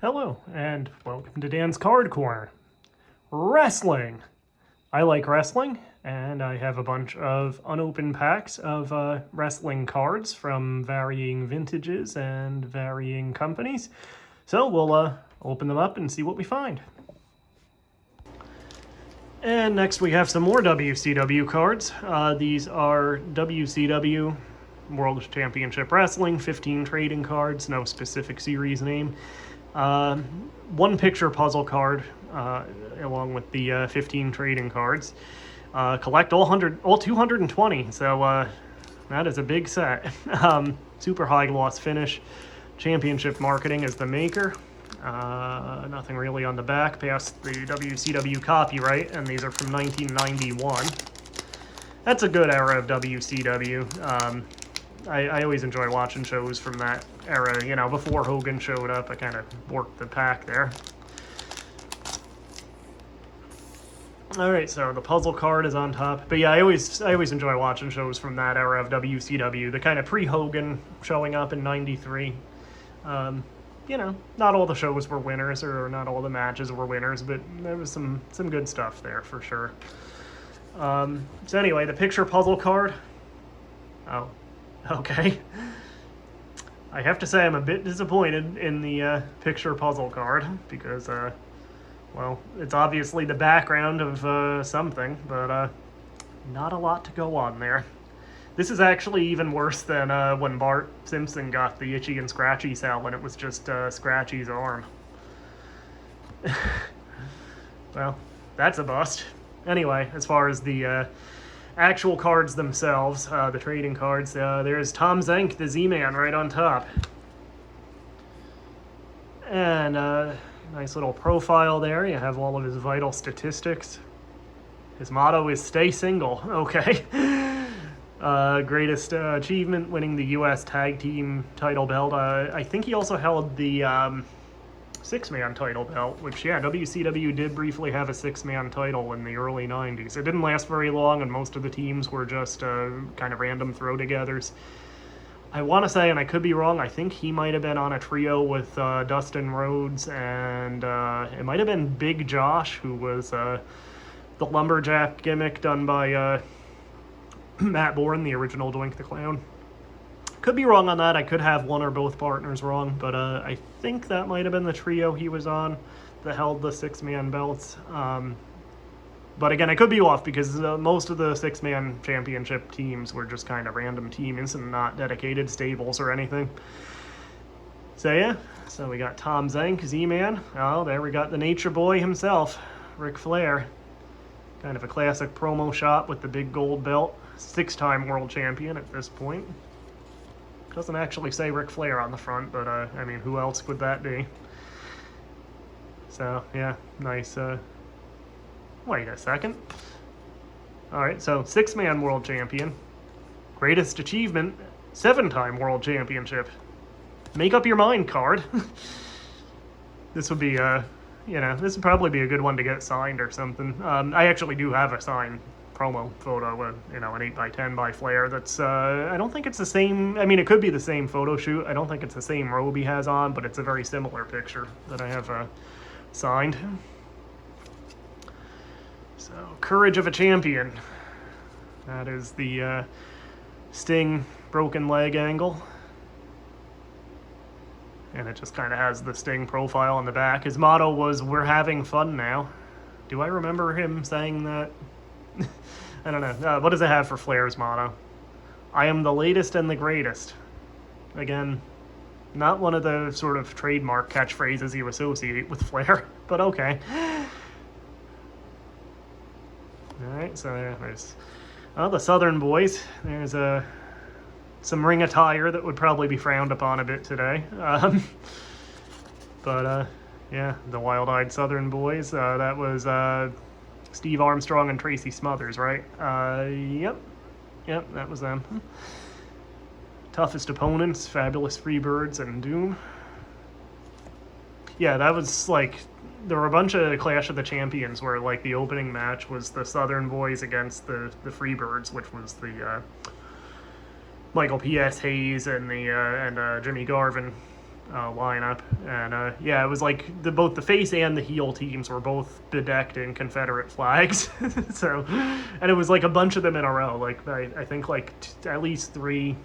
Hello, and welcome to Dan's Card Corner. Wrestling! I like wrestling, and I have a bunch of unopened packs of wrestling cards from varying vintages and varying companies. So we'll open them up and see what we find. And next we have some more WCW cards. These are WCW World Championship Wrestling, 15 trading cards, no specific series name. One picture puzzle card, along with the 15 trading cards. Collect all 220, so that is a big set. Super high gloss finish. Championship marketing is the maker. Nothing really on the back past the WCW copyright, and these are from 1991. That's a good era of WCW. I always enjoy watching shows from that era, you know, before Hogan showed up. I kind of worked the pack there. Alright, so the puzzle card is on top. But yeah, I always enjoy watching shows from that era of WCW, the kind of pre-Hogan showing up in 93. You know, not all the shows were winners, or not all the matches were winners, but there was some good stuff there for sure. So anyway, the picture puzzle card. Oh. Okay. I have to say I'm a bit disappointed in the picture puzzle card because, well, it's obviously the background of something, but not a lot to go on there. This is actually even worse than when Bart Simpson got the Itchy and Scratchy cell when it was just Scratchy's arm. Well, that's a bust. Anyway, as far as the actual cards themselves, the trading cards, there's Tom Zenk, the Z-Man, right on top. And nice little profile there. You have all of his vital statistics. His motto is stay single. Okay. Greatest achievement, winning the U.S. Tag Team title belt. I think he also held the six-man title belt, which, yeah, WCW did briefly have a six-man title in the early 90s. It didn't last very long, and most of the teams were just kind of random throw-togethers. I want to say, and I could be wrong, I think he might have been on a trio with Dustin Rhodes, and it might have been Big Josh, who was the lumberjack gimmick done by Matt Bourne, the original Doink the Clown. Could be wrong on that. I could have one or both partners wrong, but I think that might have been the trio he was on that held the six-man belts. But again, I could be off because most of the six-man championship teams were just kind of random teams and not dedicated stables or anything. So yeah, so we got Tom Zenk, Z-Man. Oh, there we got the Nature Boy himself, Ric Flair. Kind of a classic promo shot with the big gold belt. Six-time world champion at this point. Doesn't actually say Ric Flair on the front, but I mean, who else would that be? So yeah, nice. Wait a second. Alright, so six-man world champion. Greatest achievement, seven-time world championship. Make up your mind card. This would be, you know, this would probably be a good one to get signed or something. I actually do have a signed promo photo, you know, an 8x10 by Flair. That's, I don't think it's the same, I mean, it could be the same photo shoot. I don't think it's the same robe he has on, but it's a very similar picture that I have signed. So, Courage of a Champion. That is the Sting broken leg angle. And it just kind of has the Sting profile on the back. His motto was, "We're having fun now." Do I remember him saying that? I don't know. What does it have for Flair's motto? "I am the latest and the greatest." Again, not one of the sort of trademark catchphrases you associate with Flair, but okay. Alright, so there's the Southern Boys. There's some ring attire that would probably be frowned upon a bit today. But yeah, the Wild-Eyed Southern Boys. That was Steve Armstrong and Tracy Smothers, right? Yep, that was them. Toughest opponents, Fabulous Freebirds and Doom. Yeah, that was like, there were a bunch of Clash of the Champions where like the opening match was the Southern Boys against the Freebirds, which was the Michael P.S. Hayes and the Jimmy Garvin lineup, and yeah, it was like both the face and the heel teams were both bedecked in Confederate flags. So, and it was like a bunch of them in a row. Like I think like at least 3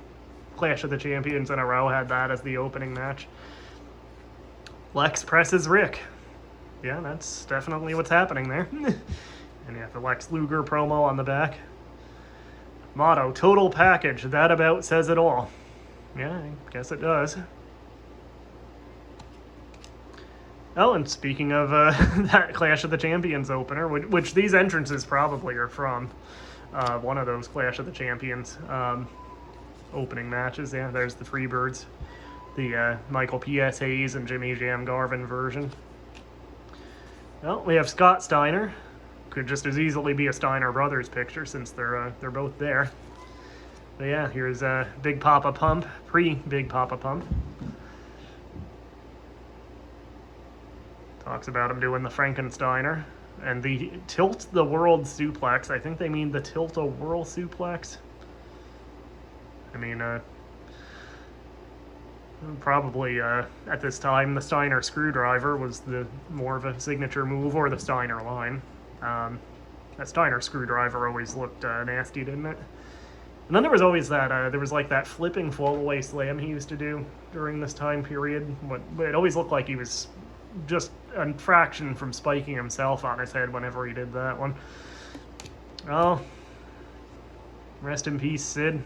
Clash of the Champions in a row had that as the opening match. Lex presses Rick. Yeah, that's definitely what's happening there. And you have the Lex Luger promo on the back. Motto, total package. That about says it all. Yeah, I guess it does. Oh, and speaking of that Clash of the Champions opener, which these entrances probably are from, one of those Clash of the Champions opening matches. Yeah, there's the Freebirds, the Michael P.S. Hayes and Jimmy Jam Garvin version. Well, we have Scott Steiner. Could just as easily be a Steiner Brothers picture since they're both there. But yeah, here's Big Papa Pump, pre-Big Papa Pump. Talks about him doing the Frankensteiner. And the Tilt the World Suplex. I think they mean the Tilt a Whirl Suplex. I mean, probably at this time, the Steiner Screwdriver was the more of a signature move, or the Steiner line. That Steiner Screwdriver always looked nasty, didn't it? And then there was always that, there was like that flipping fall-away slam he used to do during this time period. It always looked like he was just a fraction from spiking himself on his head whenever he did that one. Oh, rest in peace, Sid.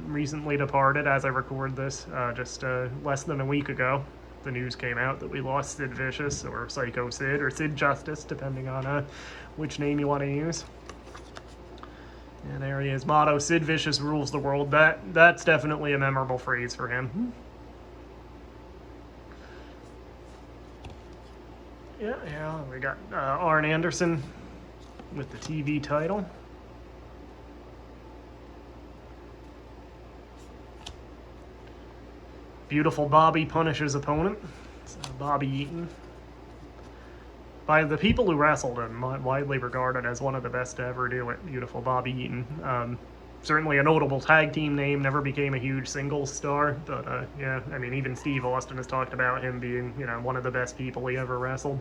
Recently departed as I record this, just less than a week ago. The news came out that we lost Sid Vicious, or Psycho Sid, or Sid Justice, depending on which name you want to use. And there he is. Motto, Sid Vicious rules the world. That's definitely a memorable phrase for him. Yeah, we got Arn Anderson with the TV title. Beautiful Bobby punishes opponent. It's Bobby Eaton. By the people who wrestled him, widely regarded as one of the best to ever do it. Beautiful Bobby Eaton. Certainly a notable tag team name, never became a huge singles star, but yeah, I mean, even Steve Austin has talked about him being, one of the best people he ever wrestled.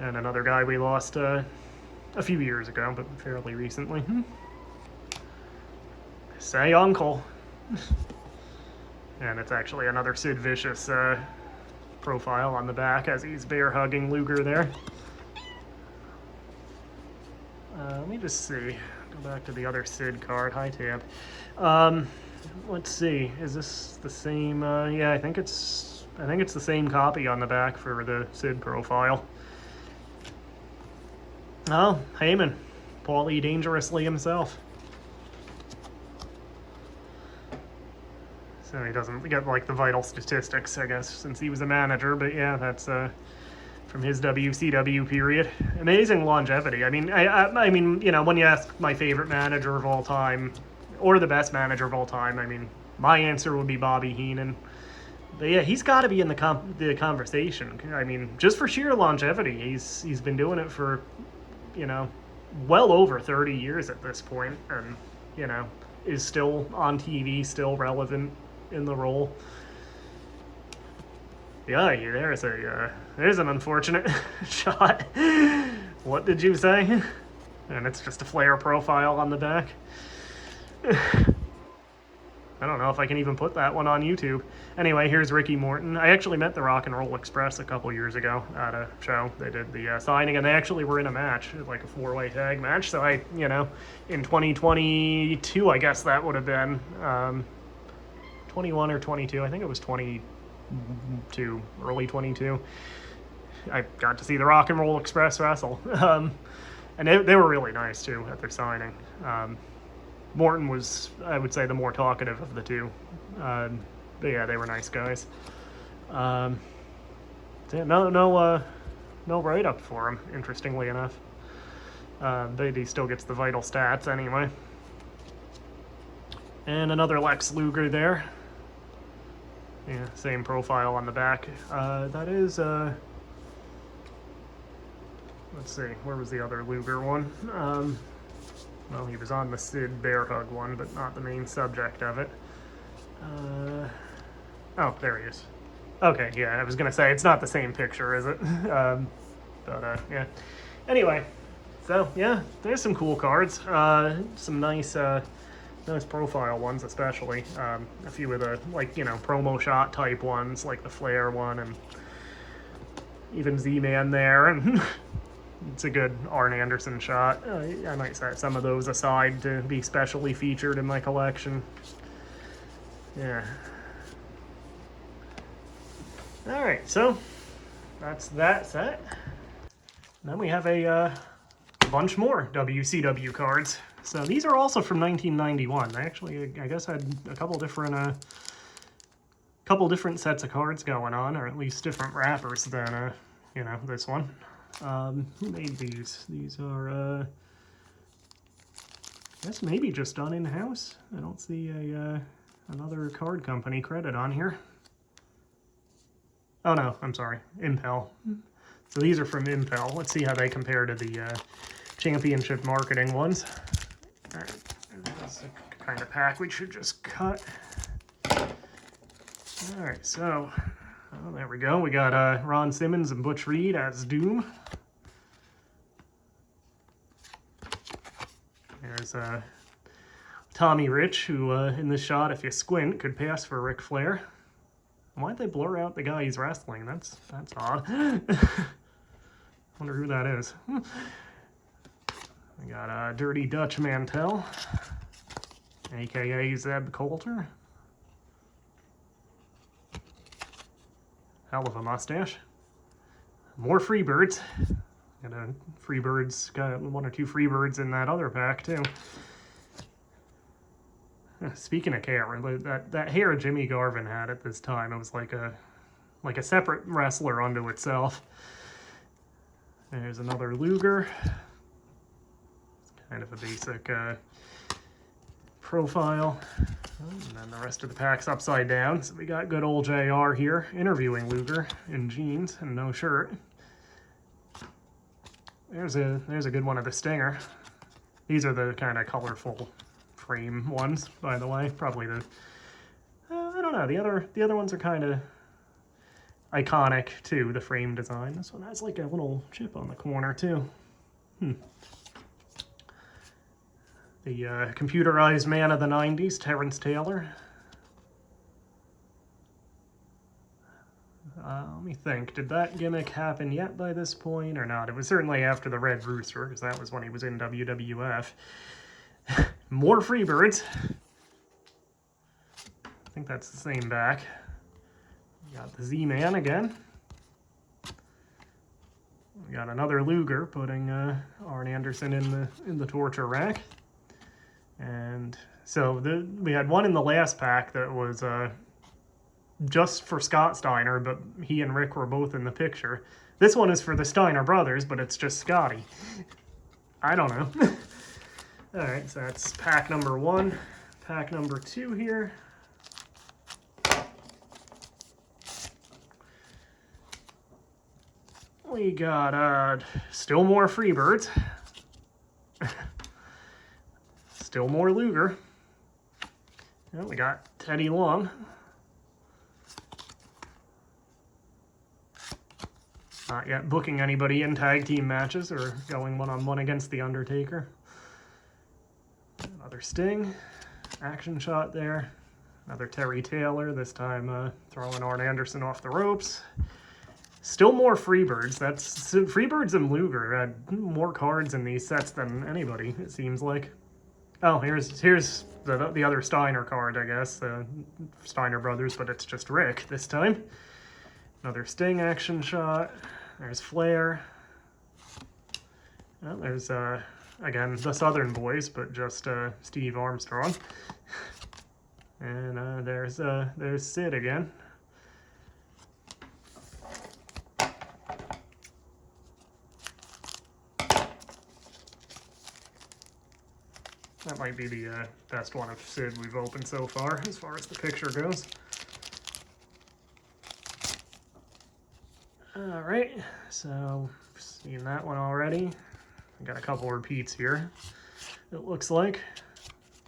And another guy we lost a few years ago, but fairly recently. Say Uncle. And it's actually another Sid Vicious profile on the back as he's bear hugging Luger there. Let me just see. Go back to the other Sid card. Hi, Tab. Let's see. Is this the same? Yeah, I think it's the same copy on the back for the Sid profile. Oh, Heyman, Paulie dangerously himself. So he doesn't get like the vital statistics, I guess, since he was a manager. But yeah, that's from his WCW period. Amazing longevity. I mean, I mean, when you ask my favorite manager of all time, or the best manager of all time, I mean, my answer would be Bobby Heenan. But yeah, he's got to be in the conversation. I mean, just for sheer longevity, he's been doing it for, well over 30 years at this point, and is still on TV, still relevant in the role. Yeah, there's an unfortunate shot. What did you say? And it's just a Flair profile on the back. I don't know if I can even put that one on YouTube. Anyway, here's Ricky Morton. I actually met the Rock and Roll Express a couple years ago at a show. They did the signing, and they actually were in a match, like a 4-way tag match. So in 2022, I guess that would have been 21 or 22. I think it was 22, early 22. I got to see the Rock and Roll Express wrestle. And they were really nice, too, at their signing. Morton was, I would say, the more talkative of the two. But yeah, they were nice guys. So yeah, no write-up for him, interestingly enough. But he still gets the vital stats anyway. And another Lex Luger there. Yeah, same profile on the back. That is, let's see, where was the other Luger one? Well, he was on the Sid Bear Hug one, but not the main subject of it. Oh, there he is. Okay, yeah, I was gonna say, it's not the same picture, is it? Yeah. Anyway, so, yeah, there's some cool cards. Some nice, nice profile ones, especially. A few of the, like, you know, promo shot type ones, like the Flair one, and even Z-Man there, and it's a good Arn Anderson shot. I might set some of those aside to be specially featured in my collection. Yeah. Alright, so that's that set. Then we have a bunch more WCW cards. So these are also from 1991. They actually, I guess, had a couple different sets of cards going on, or at least different wrappers than, you know, this one. Who made these? These are, I guess maybe just done in-house. I don't see another card company credit on here. Oh no, I'm sorry, Impel. So these are from Impel. Let's see how they compare to the championship marketing ones. All right, that's the kind of pack we should just cut. All right, so there we go. We got Ron Simmons and Butch Reed as Doom. There's Tommy Rich, who in this shot, if you squint, could pass for Ric Flair. Why'd they blur out the guy he's wrestling? That's odd. Wonder who that is. We got Dirty Dutch Mantel, aka Zeb Coulter. Hell of a mustache. More Freebirds. Got one or two Freebirds in that other pack too. Speaking of hair, that hair Jimmy Garvin had at this time, it was like a separate wrestler unto itself. There's another Luger. Kind of a basic profile. And then the rest of the pack's upside down. So we got good old JR here interviewing Luger in jeans and no shirt. There's a good one of the Stinger. These are the kind of colorful frame ones, by the way. Probably the I don't know. The other ones are kind of iconic too. The frame design. This one has like a little chip on the corner too. The computerized man of the 90s, Terrence Taylor. Let me think. Did that gimmick happen yet by this point or not? It was certainly after the Red Rooster, because that was when he was in WWF. More Freebirds. I think that's the same back. We got the Z-Man again. We got another Luger putting Arn Anderson in the torture rack. And so we had one in the last pack that was just for Scott Steiner, but he and Rick were both in the picture. This one is for the Steiner brothers, but it's just Scotty. I don't know. All right, so that's pack number 1. Pack number 2 here. We got still more Freebirds. Still more Luger. Well, we got Teddy Long. Not yet booking anybody in tag team matches or going one-on-one against The Undertaker. Another Sting. Action shot there. Another Terry Taylor, this time throwing Arn Anderson off the ropes. Still more Freebirds. Freebirds and Luger had more cards in these sets than anybody, it seems like. Oh, here's the other Steiner card, I guess. Steiner brothers, but it's just Rick this time. Another Sting action shot. There's Flair. Well, there's, again, the Southern Boys, but just Steve Armstrong. And there's Sid again. That might be the best one of Sid we've opened so far as the picture goes. Alright, so seen that one already. We got a couple repeats here, it looks like.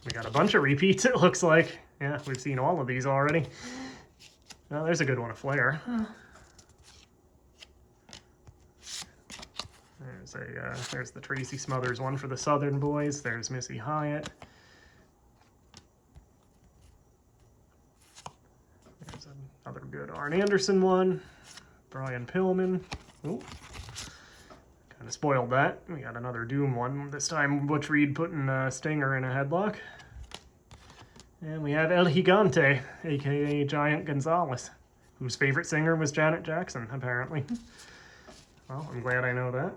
We got a bunch of repeats, it looks like. Yeah, we've seen all of these already. Oh, there's a good one, a Flair. There's the Tracy Smothers one for the Southern boys. There's Missy Hyatt. There's another good Arn Anderson one. Brian Pillman. Ooh. Kind of spoiled that. We got another Doom one. This time Butch Reed putting Stinger in a headlock. And we have El Gigante, aka Giant Gonzalez, whose favorite singer was Janet Jackson, apparently. Well, I'm glad I know that.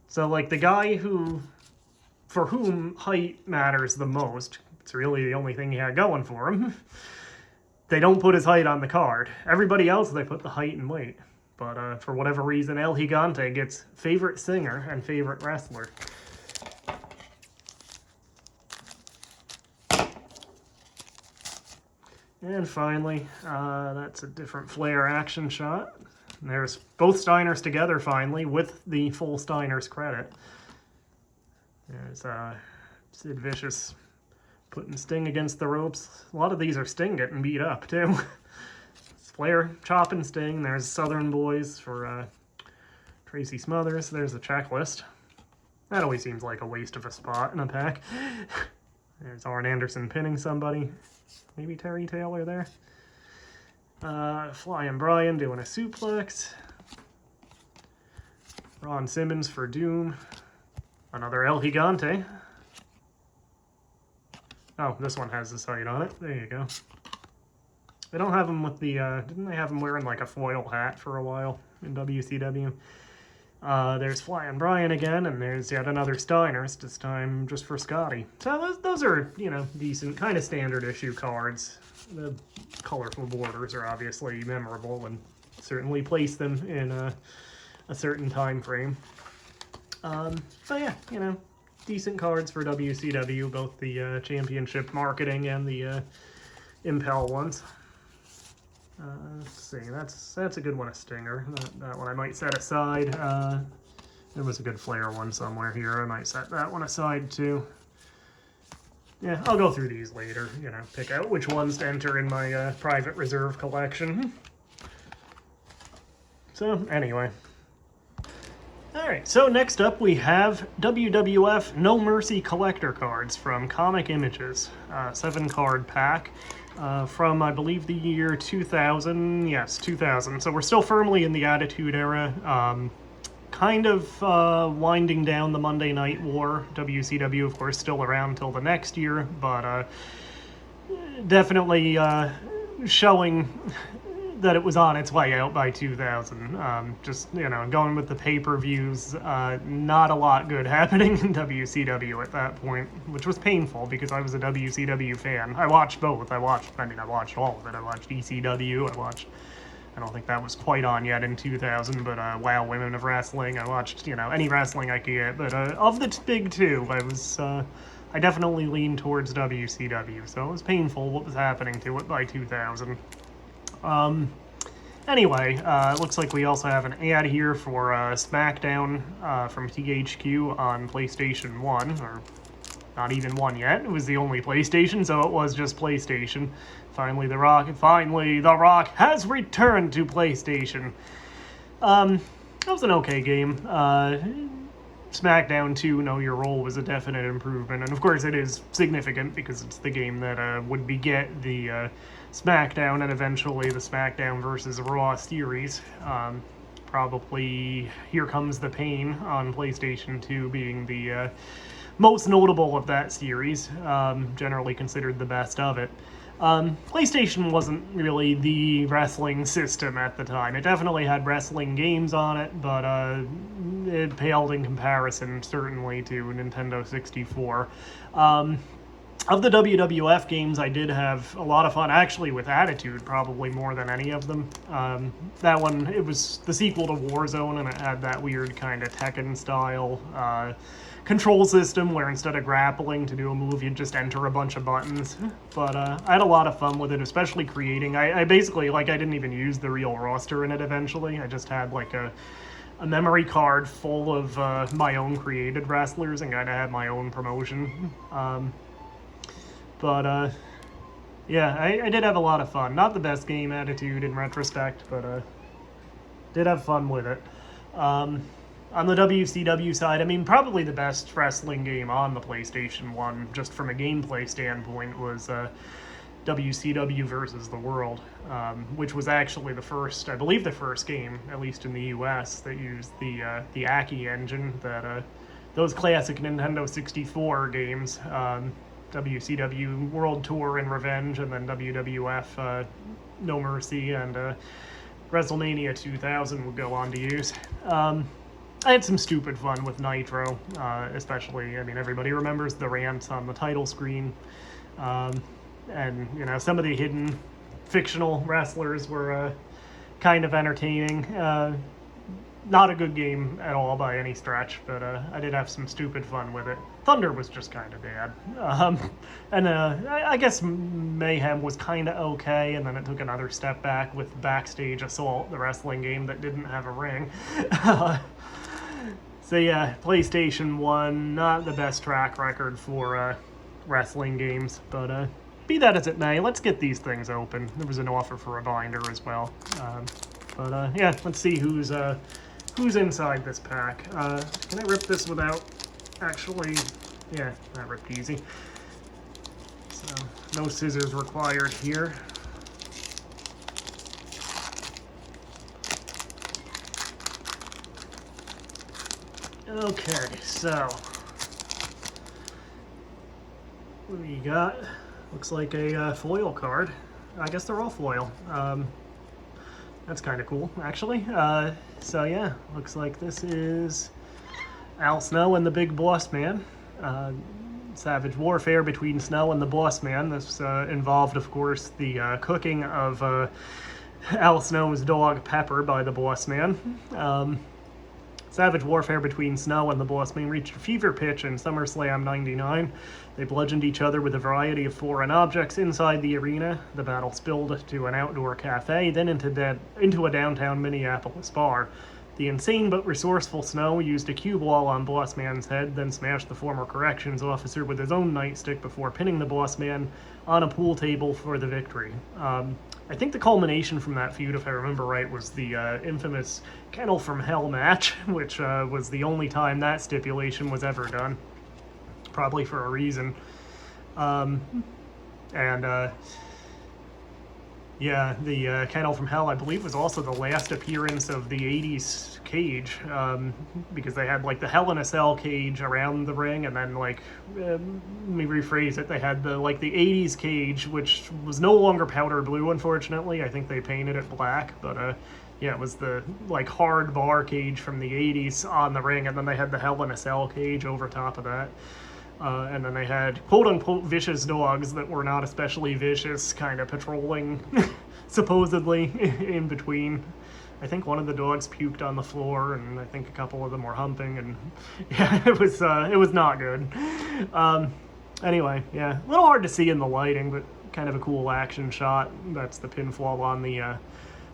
So, like, the guy for whom height matters the most, it's really the only thing he had going for him, they don't put his height on the card. Everybody else, they put the height and weight. But for whatever reason, El Gigante gets favorite singer and favorite wrestler. And finally, that's a different Flair action shot. And there's both Steiners together finally, with the full Steiners credit. There's Sid Vicious putting Sting against the ropes. A lot of these are Sting getting beat up, too. It's Flair chopping Sting. There's Southern Boys for Tracy Smothers. There's a checklist. That always seems like a waste of a spot in a pack. There's Arn Anderson pinning somebody. Maybe Terry Taylor there. Flying Brian doing a suplex. Ron Simmons for Doom. Another El Gigante. Oh, this one has the sight on it. There you go. They don't have him with the, didn't they have him wearing like a foil hat for a while in WCW? There's Flying Brian again, and there's yet another Steiners, this time just for Scotty. So those are, you know, decent, kind of standard issue cards. The colorful borders are obviously memorable and certainly place them in a certain time frame. But yeah, you know, decent cards for WCW, both the championship marketing and the Impel ones. Let's see, that's a good one, a Stinger. That one I might set aside. There was a good Flair one somewhere here. I might set that one aside too. Yeah, I'll go through these later, you know, pick out which ones to enter in my private reserve collection. So, anyway. Alright, so next up we have WWF No Mercy collector cards from Comic Images. 7-card pack. From, I believe, the year 2000. Yes, 2000. So we're still firmly in the Attitude Era. Kind of winding down the Monday Night War. WCW, of course, still around till the next year, but definitely showing that it was on its way out by 2000. Just, you know, going with the pay-per-views, not a lot good happening in WCW at that point, which was painful because I was a WCW fan. I watched both. I watched all of it. I watched ECW. I don't think that was quite on yet in 2000, but Wow, Women of Wrestling. I watched, you know, any wrestling I could get, but of the big two, I definitely leaned towards WCW, so it was painful what was happening to it by 2000. Anyway, it looks like we also have an ad here for SmackDown from THQ on PlayStation 1, or not even 1 yet. It was the only PlayStation, so it was just PlayStation. Finally, The Rock has returned to PlayStation. That was an okay game. SmackDown 2, Know Your Role, was a definite improvement, and of course it is significant because it's the game that would beget the SmackDown and eventually the SmackDown versus Raw series. Probably Here Comes the Pain on PlayStation 2 being the most notable of that series, generally considered the best of it. PlayStation wasn't really the wrestling system at the time. It definitely had wrestling games on it, but it paled in comparison, certainly, to Nintendo 64. Of the WWF games, I did have a lot of fun, actually, with Attitude, probably more than any of them. That one, it was the sequel to Warzone, and it had that weird kind of Tekken-style control system where instead of grappling to do a move, you'd just enter a bunch of buttons. But I had a lot of fun with it, especially creating. I basically, like, I didn't even use the real roster in it eventually. I just had, like, a memory card full of my own created wrestlers and kind of had my own promotion. But Yeah, I did have a lot of fun. Not the best game attitude in retrospect, but did have fun with it. Um, on the WCW side, I mean, probably the best wrestling game on the PlayStation 1, just from a gameplay standpoint, was WCW versus the World, which was actually the first, I believe the first game, at least in the US, that used the Aki engine, that those classic Nintendo 64 games, WCW World Tour and Revenge, and then WWF No Mercy, and WrestleMania 2000 would go on to use. I had some stupid fun with Nitro, especially, I mean, everybody remembers the rants on the title screen. And, you know, some of the hidden fictional wrestlers were kind of entertaining. Not a good game at all by any stretch, but I did have some stupid fun with it. Thunder was just kind of bad. And I guess Mayhem was kind of okay, and then it took another step back with Backstage Assault, the wrestling game that didn't have a ring. So yeah, PlayStation 1, not the best track record for wrestling games, but be that as it may, let's get these things open. There was an offer for a binder as well. But yeah, let's see who's inside this pack. Can I rip this without actually... Yeah, that ripped easy. So, no scissors required here. Okay, so... what do we got? Looks like a foil card. I guess they're all foil. That's kind of cool, actually. So yeah, looks like this is Al Snow and the Big Boss Man. Savage warfare between Snow and the Boss Man. This involved, of course, the cooking of Al Snow's dog Pepper by the Boss Man. Savage warfare between Snow and the Boss Man reached a fever pitch in SummerSlam '99. They bludgeoned each other with a variety of foreign objects inside the arena. The battle spilled to an outdoor cafe, then into a downtown Minneapolis bar. The insane but resourceful Snow used a cue ball on Boss Man's head, then smashed the former corrections officer with his own nightstick before pinning the Boss Man on a pool table for the victory. I think the culmination from that feud, if I remember right, was the infamous Kennel from Hell match, which was the only time that stipulation was ever done. Probably for a reason. Yeah, the Kennel from Hell, I believe, was also the last appearance of the 80s cage, because they had, like, the Hell in a Cell cage around the ring, and then, like, let me rephrase it, they had the 80s cage, which was no longer powder blue, unfortunately. I think they painted it black, but, yeah, it was the, like, hard bar cage from the 80s on the ring, and then they had the Hell in a Cell cage over top of that. And then they had quote-unquote vicious dogs that were not especially vicious, kind of patrolling, supposedly, in between. I think one of the dogs puked on the floor, and I think a couple of them were humping, and yeah, it was not good. Anyway, yeah, a little hard to see in the lighting, but kind of a cool action shot. That's the pinfall on the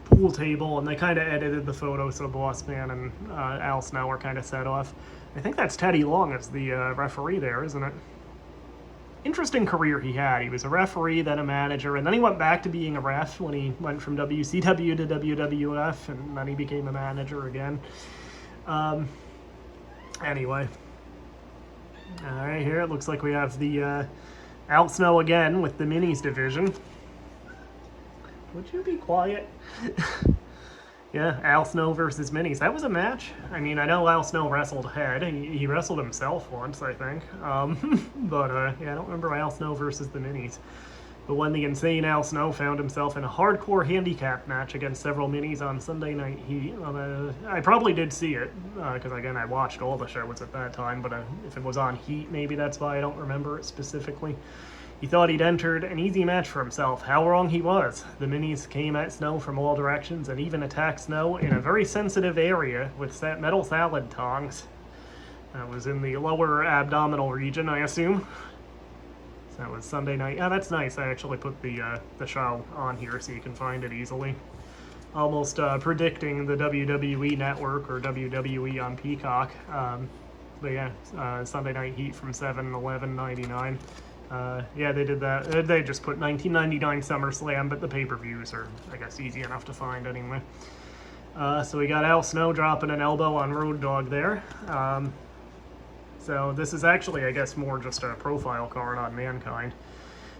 pool table, and they kind of edited the photo so Boss Man and Al Snow are kind of set off. I think that's Teddy Long as the referee there, isn't it? Interesting career he had. He was a referee, then a manager, and then he went back to being a ref when he went from WCW to WWF, and then he became a manager again. Anyway. Alright, here it looks like we have the Al Snow again with the Minis division. Would you be quiet? Yeah, Al Snow versus Minis. That was a match. I mean, I know Al Snow wrestled head. He wrestled himself once, I think. But yeah, I don't remember Al Snow versus the Minis. But when the insane Al Snow found himself in a hardcore handicap match against several Minis on Sunday Night Heat, I probably did see it, because again, I watched all the shows at that time, but if it was on Heat, maybe that's why I don't remember it specifically. He thought he'd entered an easy match for himself. How wrong he was. The Minis came at Snow from all directions and even attacked Snow in a very sensitive area with metal salad tongs. That was in the lower abdominal region, I assume. So that was Sunday night. Yeah, that's nice. I actually put the show on here so you can find it easily. Almost predicting the WWE Network or WWE on Peacock. But yeah, Sunday Night Heat from 7/11/99. Yeah, they did that. They just put 1999 SummerSlam, but the pay-per-views are, I guess, easy enough to find anyway. So we got Al Snow dropping an elbow on Road Dogg there. So this is actually, I guess, more just a profile card on Mankind.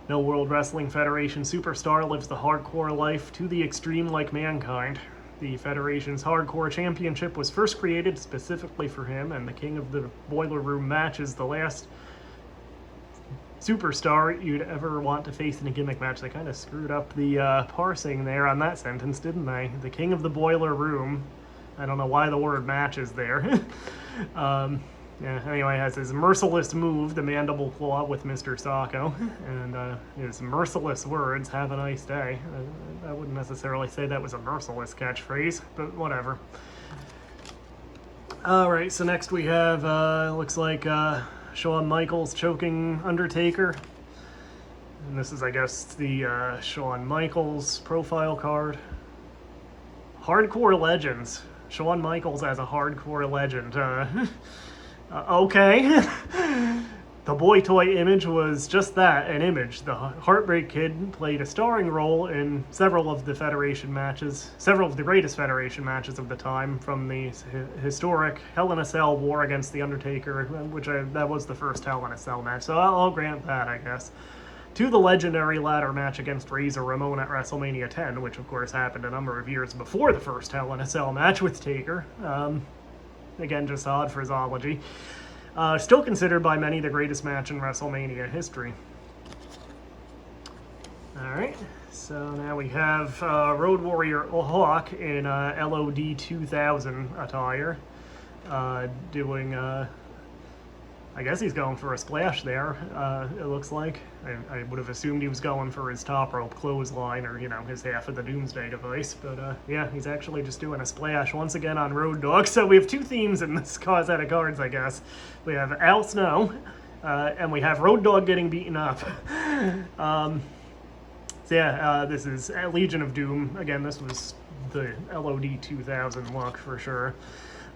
No World Wrestling Federation superstar lives the hardcore life to the extreme like Mankind. The Federation's Hardcore Championship was first created specifically for him, and the King of the Boiler Room match is the last superstar you'd ever want to face in a gimmick match. They kind of screwed up the parsing there on that sentence, didn't they? The King of the Boiler Room. I don't know why the word match is there. Yeah, anyway, has his merciless move, the mandible claw with Mr. Sacco, and his merciless words, have a nice day. I wouldn't necessarily say that was a merciless catchphrase, but whatever. Alright, so next we have, looks like Shawn Michaels choking Undertaker. And this is, I guess, the Shawn Michaels profile card. Hardcore Legends. Shawn Michaels as a hardcore legend. Okay. The boy toy image was just that, an image. The Heartbreak Kid played a starring role in several of the Federation matches, several of the greatest Federation matches of the time, from the historic Hell in a Cell war against The Undertaker, that was the first Hell in a Cell match, so I'll grant that, I guess, to the legendary ladder match against Razor Ramon at WrestleMania 10, which of course happened a number of years before the first Hell in a Cell match with Taker. Again, just odd phraseology. Still considered by many the greatest match in WrestleMania history. Alright, so now we have Road Warrior Hawk in LOD 2000 attire, doing, I guess he's going for a splash there, it looks like. I would have assumed he was going for his top rope clothesline, or, you know, his half of the Doomsday device, but yeah, he's actually just doing a splash once again on Road Dogg. So we have two themes in this set of cards, I guess. We have Al Snow, and we have Road Dogg getting beaten up. So yeah, this is Legion of Doom. Again, this was the LOD 2000 look for sure.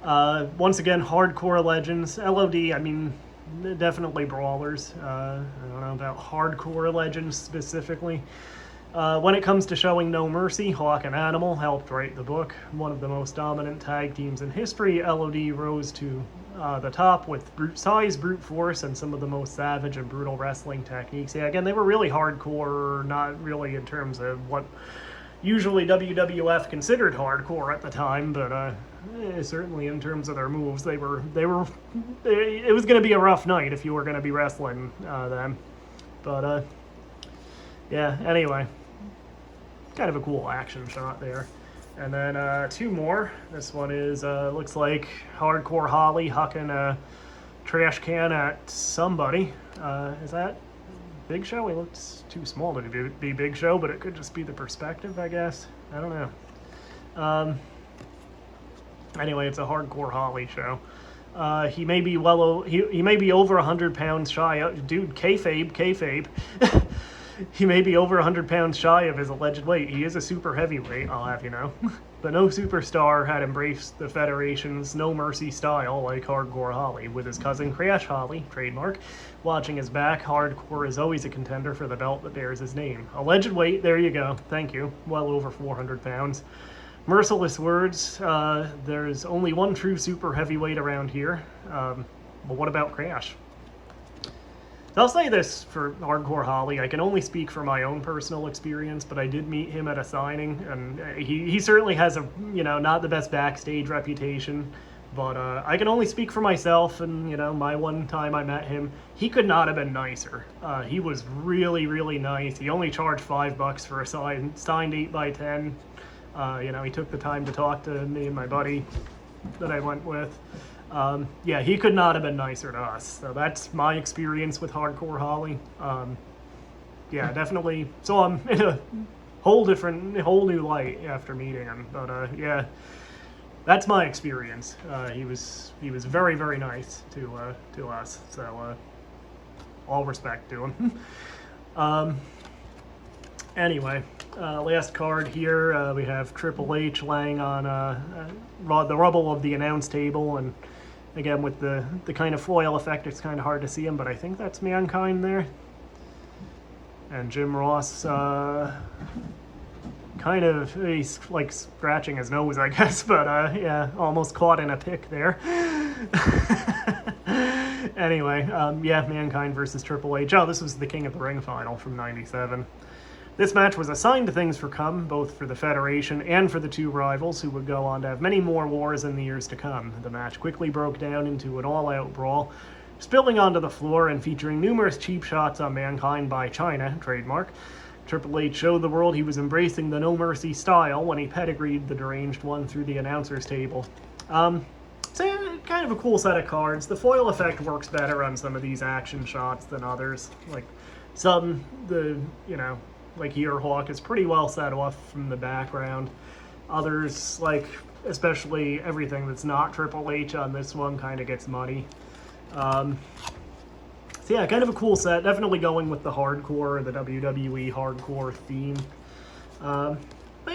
Once again, hardcore legends. LOD, I mean, definitely brawlers. I don't know about hardcore legends specifically. When it comes to showing no mercy, Hawk and Animal helped write the book. One of the most dominant tag teams in history, LOD rose to the top with brute size, brute force, and some of the most savage and brutal wrestling techniques. Yeah, again, they were really hardcore, not really in terms of what usually WWF considered hardcore at the time, but certainly in terms of their moves, it was going to be a rough night if you were going to be wrestling them. But yeah, anyway, kind of a cool action shot there. And then two more. This one is looks like Hardcore Holly hucking a trash can at somebody. Is that Big Show? He looks too small to be Big Show, but it could just be the perspective, I guess. I don't know. Anyway, it's a Hardcore Holly show. He may be he may be over 100 pounds shy. Dude, kayfabe. He may be over 100 pounds shy of his alleged weight. He is a super heavyweight, I'll have you know. But no superstar had embraced the Federation's no mercy style like Hardcore Holly. With his cousin Crash Holly, trademark, watching his back, Hardcore is always a contender for the belt that bears his name. Alleged weight, there you go. Thank you. Well over 400 pounds. Merciless words. There's only one true super heavyweight around here. But what about Crash? I'll say this for Hardcore Holly, I can only speak for my own personal experience, but I did meet him at a signing, and he certainly has a, you know, not the best backstage reputation, but I can only speak for myself, and, you know, my one time I met him, he could not have been nicer. He was really, really nice. He only charged $5 for a signed 8x10. You know, he took the time to talk to me and my buddy that I went with. Yeah, he could not have been nicer to us. So that's my experience with Hardcore Holly. Yeah, definitely saw him in a whole new light after meeting him. But yeah, that's my experience. He was very, very nice to us. So all respect to him. Anyway, last card here, we have Triple H laying on the rubble of the announce table, and again with the kind of foil effect, it's kind of hard to see him, but I think that's Mankind there. And Jim Ross, kind of, he's like scratching his nose, I guess, but yeah, almost caught in a pick there. Anyway, yeah, Mankind versus Triple H. Oh, this was the King of the Ring final from '97. This match was assigned to things for come, both for the Federation and for the two rivals, who would go on to have many more wars in the years to come. The match quickly broke down into an all-out brawl, spilling onto the floor and featuring numerous cheap shots on Mankind by China, trademark. Triple H showed the world he was embracing the No Mercy style when he pedigreed the deranged one through the announcer's table. So yeah, kind of a cool set of cards. The foil effect works better on some of these action shots than others. Like some, like here, Hawk is pretty well set off from the background. Others, like especially everything that's not Triple H on this one, kind of gets muddy. So yeah, kind of a cool set. Definitely going with the hardcore, the WWE hardcore theme. But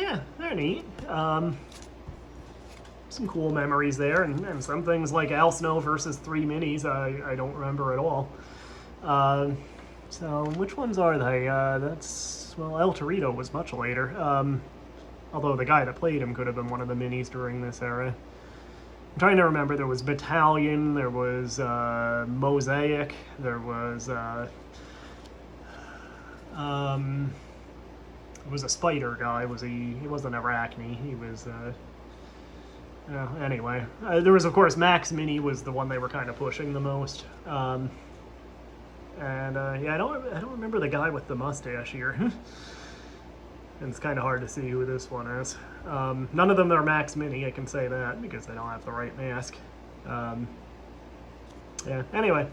yeah, they're neat. Some cool memories there, and some things like Al Snow versus 3 Minis I don't remember at all. So which ones are they? Well, El Torito was much later. Although the guy that played him could have been one of the Minis during this era. I'm trying to remember. There was Battalion, there was Mosaic, there was a Spider guy. He wasn't Arachne. He was anyway. There was, of course, Max Mini was the one they were kind of pushing the most. Yeah, I don't remember the guy with the mustache here. And it's kind of hard to see who this one is. None of them are Max Mini, I can say that, because they don't have the right mask. Yeah, anyway,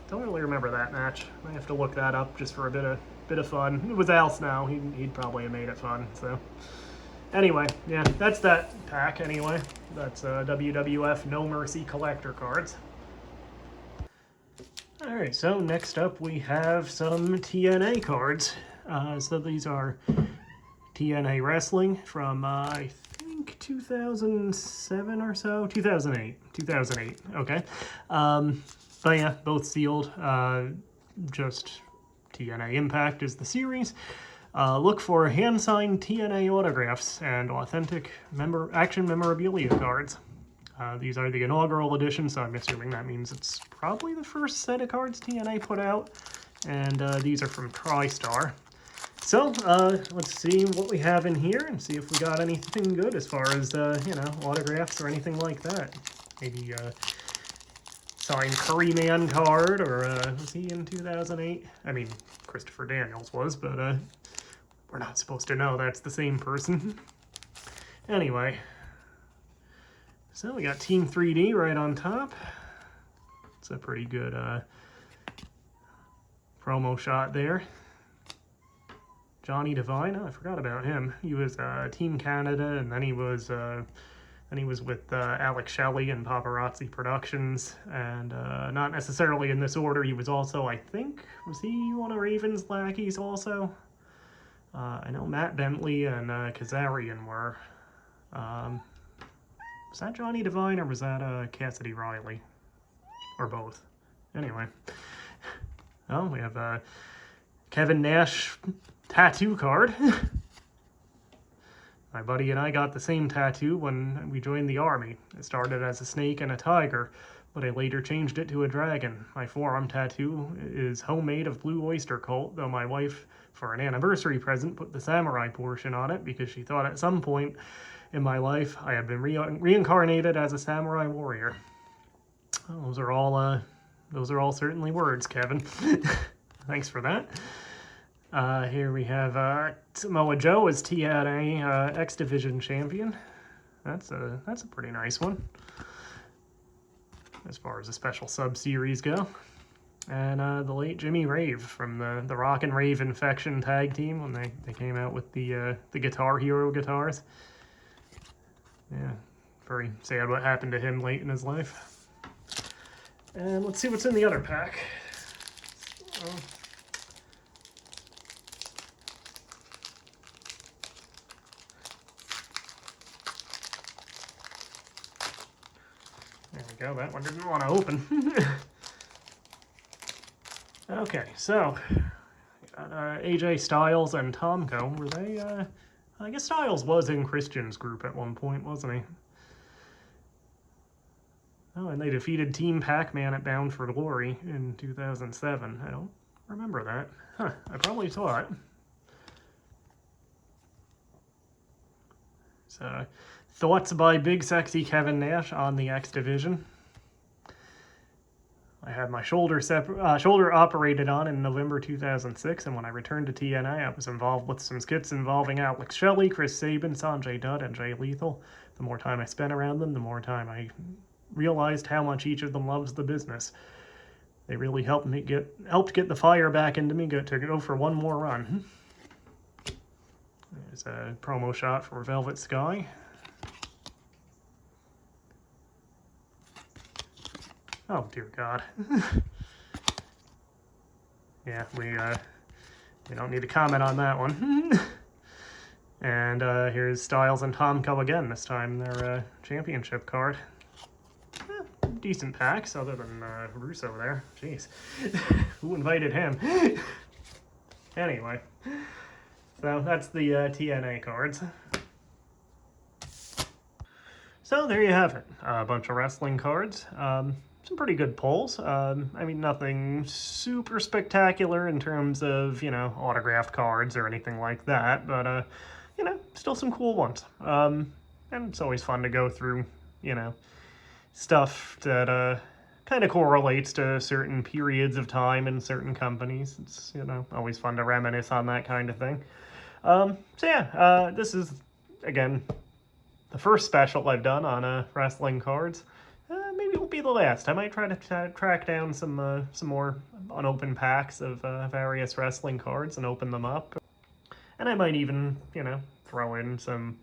don't really remember that match. I have to look that up just for a bit of fun. It was Al Snow. He'd probably have made it fun. So anyway, yeah, that's that pack anyway. That's WWF No Mercy collector cards. Alright, so next up we have some TNA cards. So these are TNA Wrestling from, I think, 2007 or so? 2008, okay. But yeah, both sealed. Just TNA Impact is the series. Look for hand-signed TNA autographs and authentic action memorabilia cards. These are the inaugural edition, so I'm assuming that means it's probably the first set of cards TNA put out. And these are from Tristar. So, let's see what we have in here and see if we got anything good as far as, autographs or anything like that. Maybe a signed Curryman card, or was he in 2008? I mean, Christopher Daniels was, but we're not supposed to know that's the same person. Anyway. So we got Team 3D right on top. It's a pretty good promo shot there. Johnny Devine, oh, I forgot about him. He was Team Canada, and then he was with Alex Shelley and Paparazzi Productions, and not necessarily in this order. He was also, I think, was he one of Raven's lackeys also? I know Matt Bentley and Kazarian were. Was that Johnny Devine, or was that Cassidy Riley? Or both? Anyway. Oh, we have Kevin Nash tattoo card. My buddy and I got the same tattoo when we joined the army. It started as a snake and a tiger, but I later changed it to a dragon. My forearm tattoo is homemade of Blue Oyster Cult, though my wife, for an anniversary present, put the samurai portion on it because she thought at some point in my life I had been reincarnated as a samurai warrior. Well, those are all certainly words, Kevin. Thanks for that. Here we have Samoa Joe as TNA X Division champion. That's a pretty nice one as far as the special sub-series go. And the late Jimmy Rave from the Rock and Rave Infection tag team when they came out with the Guitar Hero guitars. Yeah, very sad what happened to him late in his life. And let's see what's in the other pack. There we go, that one didn't want to open. Okay, so got AJ Styles and Tomko, were they, I guess Styles was in Christian's group at one point, wasn't he? Oh, and they defeated Team Pac-Man at Bound for Glory in 2007. I don't remember that. Huh, I probably saw it. So, thoughts by Big Sexy Kevin Nash on the X Division. I had my shoulder operated on in November 2006, and when I returned to TNA, I was involved with some skits involving Alex Shelley, Chris Sabin, Sanjay Dutt, and Jay Lethal. The more time I spent around them, the more time I realized how much each of them loves the business. They really helped get the fire back into me to go for one more run. There's a promo shot for Velvet Sky. Oh, dear God. Yeah, we don't need to comment on that one. And here's Styles and Tomko again, this time their championship card. Decent packs, other than Russo there. Jeez. Who invited him? Anyway. So that's the TNA cards. So there you have it. A bunch of wrestling cards. Some pretty good pulls. I mean, nothing super spectacular in terms of, you know, autographed cards or anything like that, but, you know, still some cool ones. And it's always fun to go through, you know, stuff that kind of correlates to certain periods of time in certain companies. It's, you know, always fun to reminisce on that kind of thing. So yeah, this is, again, the first special I've done on wrestling cards. Maybe it won't be the last. I might try to track down some more unopened packs of various wrestling cards and open them up. And I might even, you know, throw in some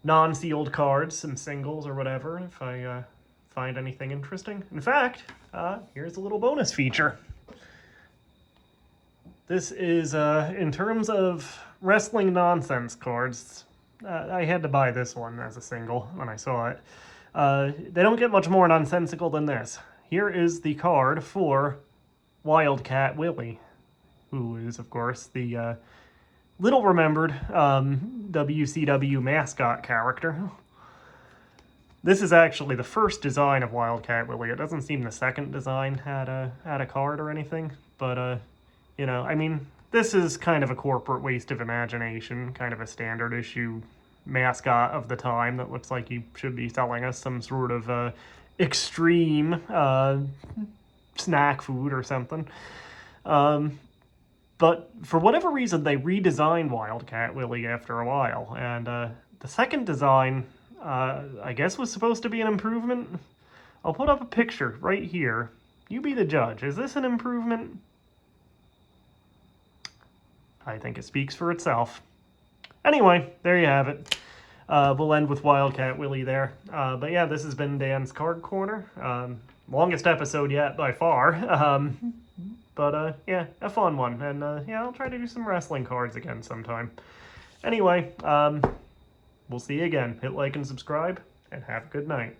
non-sealed cards, some singles or whatever, if I find anything interesting. In fact, here's a little bonus feature. This is, in terms of wrestling nonsense cards, I had to buy this one as a single when I saw it. They don't get much more nonsensical than this. Here is the card for Wildcat Willie, who is, of course, the little remembered WCW mascot character. This is actually the first design of Wildcat Willie. It doesn't seem the second design had a card or anything, but you know, I mean, this is kind of a corporate waste of imagination, kind of a standard issue mascot of the time that looks like he should be selling us some sort of extreme snack food or something. But for whatever reason, they redesigned Wildcat Willie after a while, and the second design, I guess, was supposed to be an improvement. I'll put up a picture right here. You be the judge. Is this an improvement? I think it speaks for itself. Anyway, there you have it. We'll end with Wildcat Willie there. But yeah, this has been Dan's Card Corner. Longest episode yet by far. But yeah, a fun one. And yeah, I'll try to do some wrestling cards again sometime. Anyway, we'll see you again. Hit like and subscribe, and have a good night.